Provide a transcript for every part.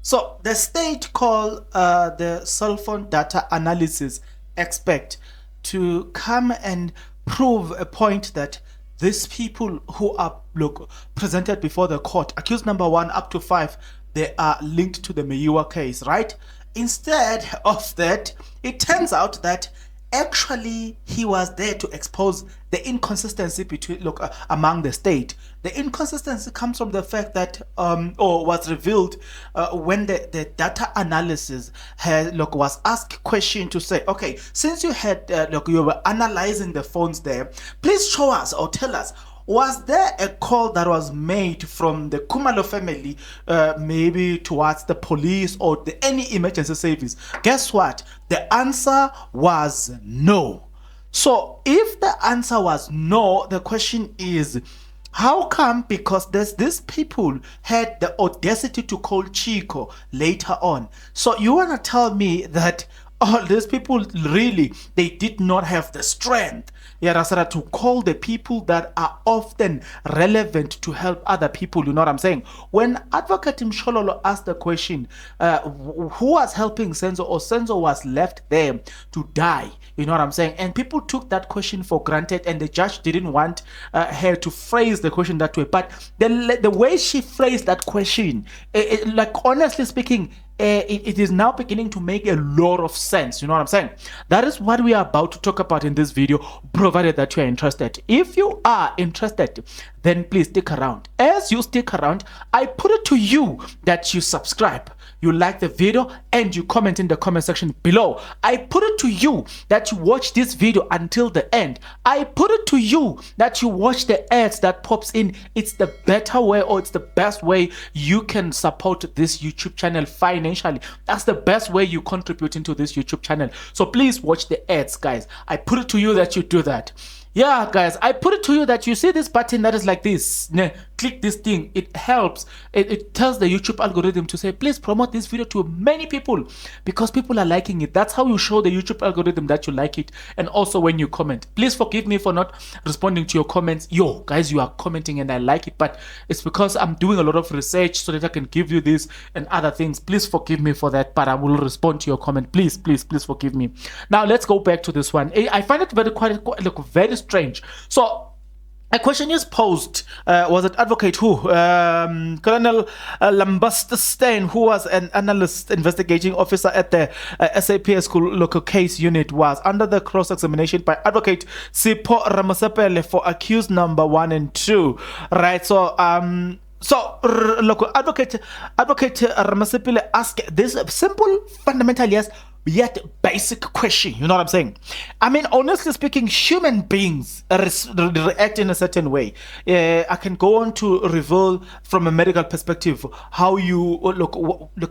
So the state call the cell phone data analysis expert to come and prove a point that these people who are presented before the court, accused number 1 up to 5, they are linked to the Meyiwa case, right? Instead of that, it turns out that actually he was there to expose the inconsistency between among the state. The inconsistency comes from the fact that or was revealed when the data analysis had was asked question to say, okay, since you had you were analyzing the phones there, please show us or tell us, was there a call that was made from the Kumalo family, maybe towards the police or any emergency service? Guess what? The answer was no. So if the answer was no, the question is, how come? Because these people had the audacity to call Chico later on. So you want to tell me that all these people really, they did not have the strength, to call the people that are often relevant to help other people? You know what I'm saying? When Advocate Mshololo asked the question, who was helping Senzo, or Senzo was left there to die, you know what I'm saying? And people took that question for granted, and the judge didn't want her to phrase the question that way. But the way she phrased that question, like honestly speaking, it is now beginning to make a lot of sense. You know what I'm saying? That is what we are about to talk about in this video, provided that you are interested. If you are interested, then please stick around. As you stick around, I put it to you that you subscribe, you like the video, and you comment in the comment section below. I put it to you that you watch this video until the end. I put it to you that you watch the ads that pops in. It's the better way, or it's the best way you can support this YouTube channel financially. That's the best way you contribute into this YouTube channel. So please watch the ads, guys. I put it to you that you do that. Yeah, guys, I put it to you that you see this button that is like this. Click this thing. It helps. It tells the YouTube algorithm to say, please promote this video to many people, because people are liking it. That's how you show the YouTube algorithm that you like it. And also when you comment, please forgive me for not responding to your comments. Yo, guys, you are commenting and I like it, but it's because I'm doing a lot of research so that I can give you this and other things. Please forgive me for that, but I will respond to your comment. Please, please, please forgive me. Now let's go back to this one. I find it very strange. So a question is posed. Was it Advocate who? Colonel Lambaston, who was an analyst investigating officer at the SAPS school local case unit, was under the cross-examination by Advocate Sipho Ramasepele for accused number 1 and 2. Right. So look, Advocate Ramasepele asked this simple, fundamental, yes, yet basic question. You know what I'm saying? I mean, honestly speaking, human beings react in a certain way. I can go on to reveal from a medical perspective how you look.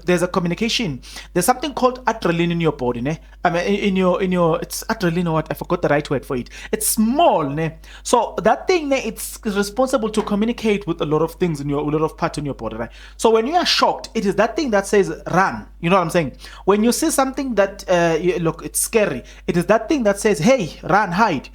There's a communication. There's something called adrenaline in your body, ne? I mean, in your it's adrenaline, or what? I forgot the right word for it. It's small, ne? So that thing, ne, it's responsible to communicate with a lot of things in a lot of parts in your body, right? So when you are shocked, it is that thing that says run. You know what I'm saying? When you see something that it's scary, it is that thing that says, hey, run, hide.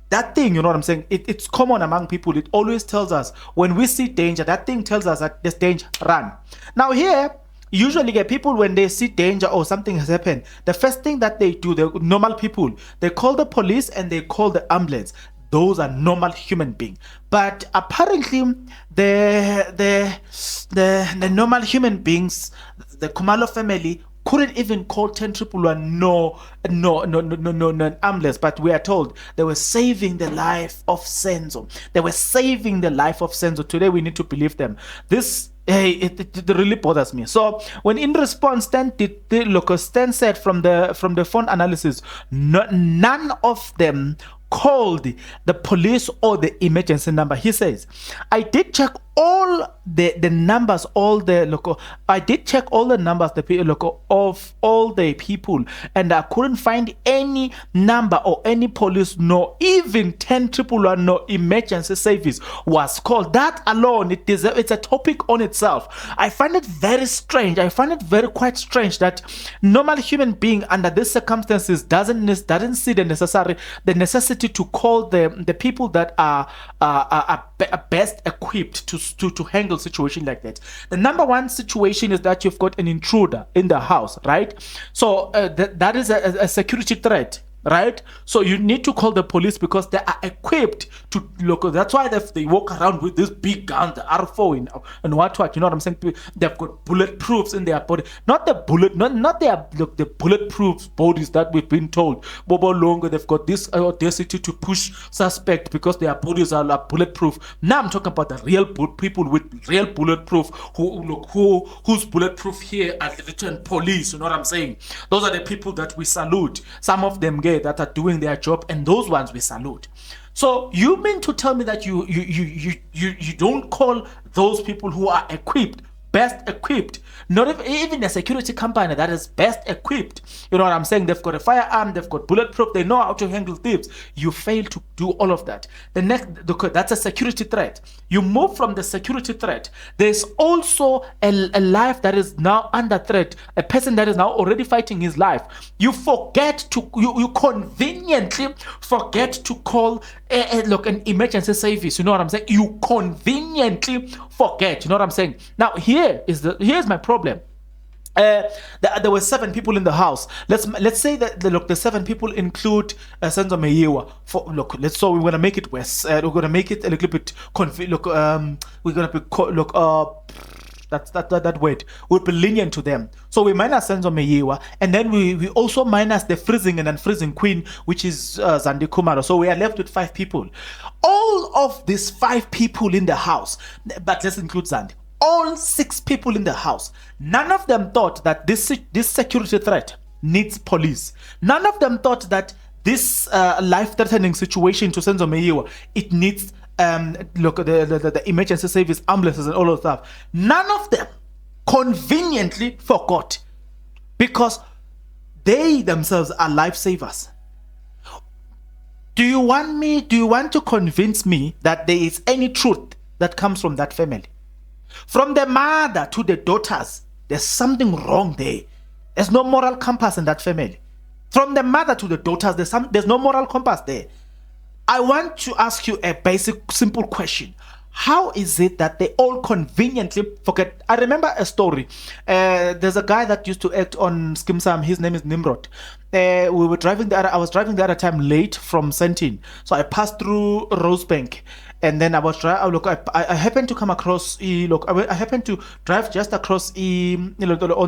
That thing, you know what I'm saying? It's common among people. It always tells us when we see danger, that thing tells us that there's danger, run. Now here, usually get people, when they see danger or something has happened, the first thing that they do, the normal people, they call the police and they call the ambulance. Those are normal human beings. But apparently the normal human beings, the Kumalo family, couldn't even call 10111 no ambulance. But we are told they were saving the life of Senzo. They were saving the life of Senzo. Today we need to believe them. This it really bothers me. So when in response, Stan said from the phone analysis, none of them called the police or the emergency number. He says, I did check all the numbers, I did check all the numbers of all the people, and I couldn't find any number or any police, nor even 10111 no emergency service was called. That alone, it's a topic on itself. I find it very strange. I find it quite strange that normal human being under these circumstances doesn't see the necessity necessity to call the people that are best equipped to handle situation like that. The number one situation is that you've got an intruder in the house, right? So that is a security threat, right? So you need to call the police because they are equipped to look. That's why they walk around with this big gun, the R4 and what, you know what I'm saying? They've got bulletproofs in their body, not the bulletproof bodies that we've been told. Bobo longer, they've got this audacity to push suspect because their bodies are bulletproof. Now I'm talking about the real people with real bulletproof who's bulletproof here at the return police. You know what I'm saying? Those are the people that we salute. Some of them that are doing their job, and those ones we salute. So you mean to tell me that you don't call those people who are equipped, best equipped, not even a security company that is best equipped? You know what I'm saying? They've got a firearm, they've got bulletproof, they know how to handle thieves. You fail to do all of that. That's a security threat. You move from the security threat. There's also a life that is now under threat, a person that is now already fighting his life. You conveniently forget to call an emergency service. You know what I'm saying? You conveniently forget. You know what I'm saying? Now here's my problem. There were 7 people in the house. Let's say that the 7 people include Senzo Meyiwa. So we're gonna make it worse. We're gonna make it a little bit we're gonna be that word will be lenient to them. So we minus Senzo Meyiwa, and then we also minus the freezing and unfreezing queen, which is Zandi Kumaro. So we are left with 5 people. All of these 5 people in the house, but let's include Zandi. All 6 people in the house, none of them thought that this security threat needs police. None of them thought that this life-threatening situation to Senzo Meyiwa, it needs the emergency service, ambulances and all of that. None of them conveniently forgot, because they themselves are lifesavers. Do you want to convince me that there is any truth that comes from that family? From the mother to the daughters, there's something wrong there. There's no moral compass in that family. From the mother to the daughters, there's no moral compass there. I want to ask you a basic, simple question. How is it that they all conveniently forget? I remember a story. There's a guy that used to act on Skim Sam. His name is Nimrod. I was driving the other time late from Sentin. So I passed through Rosebank. And then I happened to come across I happened to drive just across on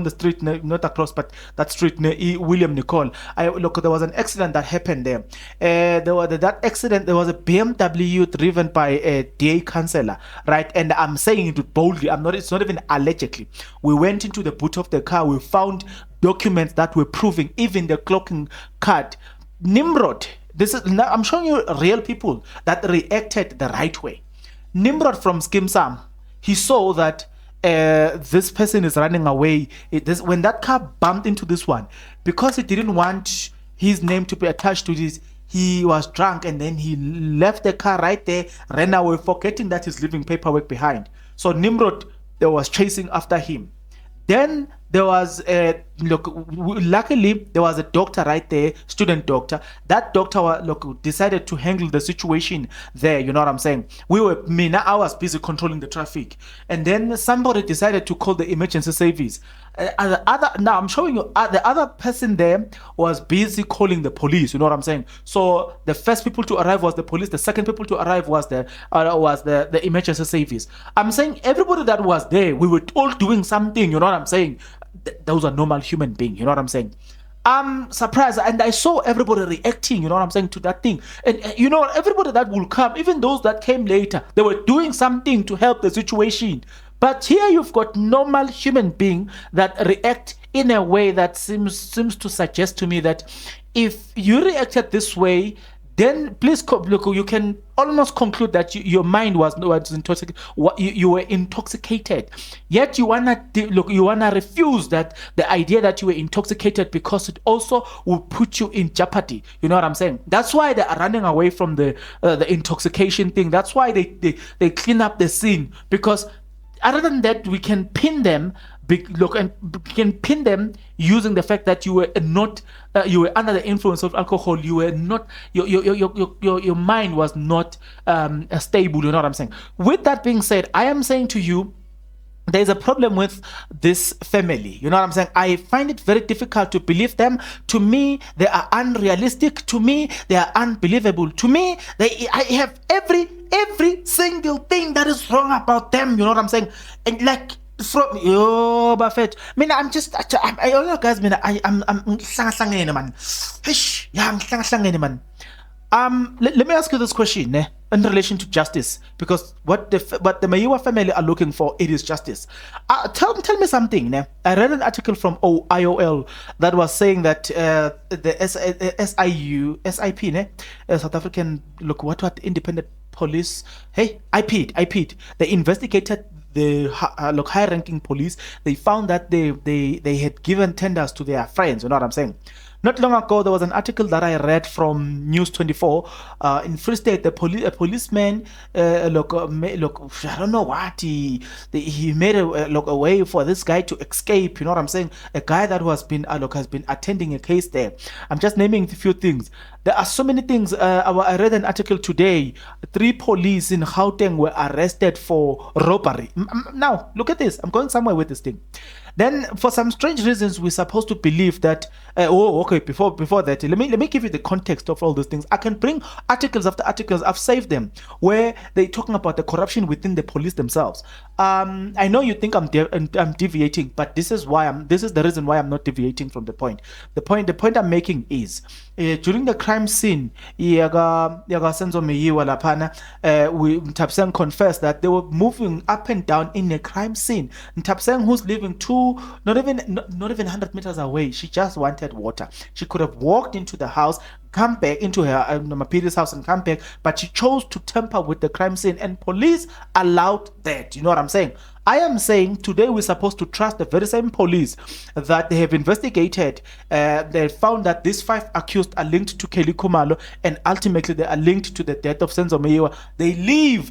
the street, not across, but that street near William Nicole. There was an accident that happened there. There was a BMW driven by a DA councillor, right? And I'm saying it boldly. It's not even allegedly. We went into the boot of the car. We found documents that were proving even the clocking card. Nimrod. I'm showing you real people that reacted the right way. Nimrod from Skim Sam, he saw that this person is running away. When that car bumped into this one, because he didn't want his name to be attached to this, he was drunk, and then he left the car right there, ran away, forgetting that he's leaving paperwork behind. So Nimrod was chasing after him. Then there was luckily there was a doctor right there, student doctor. That doctor decided to handle the situation there. You know what I'm saying? I was busy controlling the traffic, and then somebody decided to call the emergency service. Now I'm showing you the other person there was busy calling the police. You know what I'm saying? So the first people to arrive was the police. The second people to arrive was the emergency service. I'm saying everybody that was there, we were all doing something. You know what I'm saying? Those are normal human beings. You know what I'm saying? I'm surprised, and I saw everybody reacting, you know what I'm saying, to that thing. And everybody that will come, even those that came later, they were doing something to help the situation. But here you've got normal human beings that react in a way that seems to suggest to me that if you reacted this way, then please you can almost conclude that your mind was intoxicated. You were intoxicated. Yet you wanna refuse that the idea that you were intoxicated, because it also will put you in jeopardy. You know what I'm saying? That's why they are running away from the intoxication thing. That's why they clean up the scene, because other than that, we can pin them look, and can pin them using the fact that you were not, you were under the influence of alcohol. You were not, your mind was not stable. You know what I'm saying? With that being said, I am saying to you, there's a problem with this family. You know what I'm saying? I find it very difficult to believe them. To me, they are unrealistic. To me, they are unbelievable. To me, I have every single thing that is wrong about them. You know what I'm saying? And like from yo Buffett, I mean, I'm just, guys, man, I'm man. Hish, yeah, I'm man. Let me ask you this question in relation to justice, because what the Meyiwa family are looking for, it is justice. Tell me something. I read an article from IOL that was saying that the SIP, South African, look, what independent police, hey, IPID, they investigated the high-ranking police. They found that they had given tenders to their friends. You know what I'm saying? Not long ago, there was an article that I read from News 24 in Free State. A policeman, look, I don't know what he made a way for this guy to escape. You know what I'm saying? A guy that has been attending a case there. I'm just naming a few things. There are so many things. I read an article today. 3 police in Gauteng were arrested for robbery. Now, look at this. I'm going somewhere with this thing. Then, for some strange reasons, we're supposed to believe that. Before that, let me give you the context of all those things. I can bring articles after articles. I've saved them where they're talking about the corruption within the police themselves. I know you think I'm deviating, but this is the reason why I'm not deviating from the point. The point I'm making is during the crime scene, yaga Senzo Meyiwa lapana, we Ntapseng confessed that they were moving up and down in a crime scene. Ntapseng, who's living not even 100 meters away, she just wanted water. She could have walked into the house, come back into her Mapidi's house and come back, but she chose to tamper with the crime scene, and police allowed that. You know what I'm saying? I am saying today we're supposed to trust the very same police that they have investigated. They found that these 5 accused are linked to Kelly Khumalo, and ultimately they are linked to the death of Senzo Meyiwa. They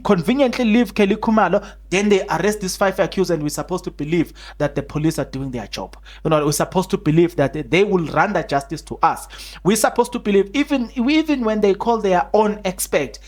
conveniently leave Kelly Khumalo, then they arrest these 5 accused, and we're supposed to believe that the police are doing their job. You know, we're supposed to believe that they will render justice to us. We're supposed to believe, even when they call their own expert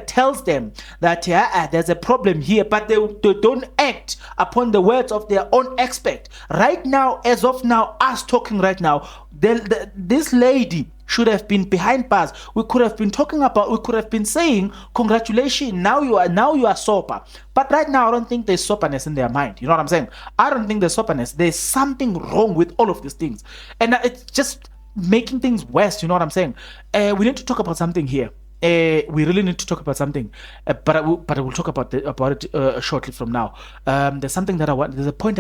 tells them that there's a problem here, but they don't act upon the words of their own expert. Right now, as of now, us talking right now, this lady should have been behind bars. We could have been saying, congratulations, now you are sober. But right now, I don't think there's soberness in their mind. You know what I'm saying? I don't think there's soberness. There's something wrong with all of these things, and it's just making things worse. You know what I'm saying? We need to talk about something here. We really need to talk about something, but I will talk about it shortly from now. There's a point that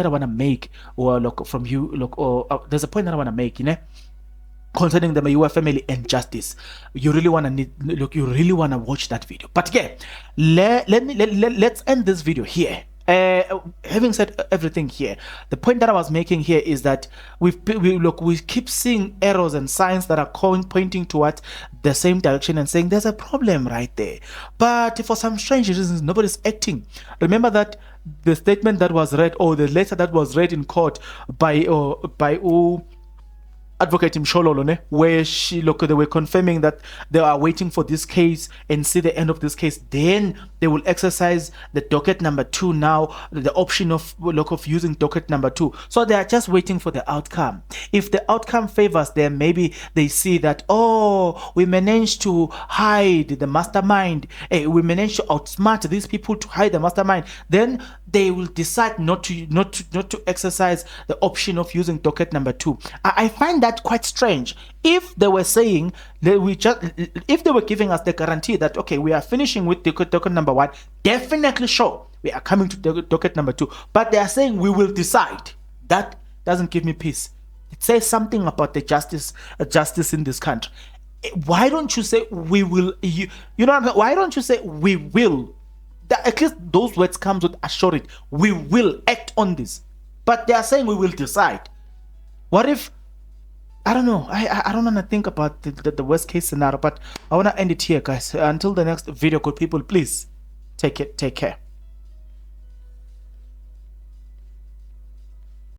I want to make, or look from you, there's a point that I want to make, you know, concerning the Meyiwa family and justice. You really want to watch that video. But yeah, let's end this video here. Having said everything here, the point that I was making here is that we keep seeing arrows and signs that are pointing towards the same direction and saying there's a problem right there, but for some strange reasons nobody's acting. Remember that the statement that was read, or the letter that was read in court by Advocate Mshololo, where they were confirming that they are waiting for this case and see the end of this case. Then they will exercise the docket number 2 now, the option of using docket number 2. So they are just waiting for the outcome. If the outcome favors them, maybe they see that, oh, we managed to hide the mastermind. We managed to outsmart these people to hide the mastermind. Then they will decide not to exercise the option of using docket number 2. I find that quite strange. If they were saying that if they were giving us the guarantee that, okay, we are finishing with docket number 1, definitely sure we are coming to docket number 2, but they are saying we will decide. That doesn't give me peace. It says something about the justice in this country. Why don't you say we will? You know what I mean? Why don't you say we will? At least those words comes with assurance. We will act on this. But they are saying we will decide. What if, I don't know. I don't want to think about the worst case scenario, but I want to end it here, guys. Until the next video, good people, please take care.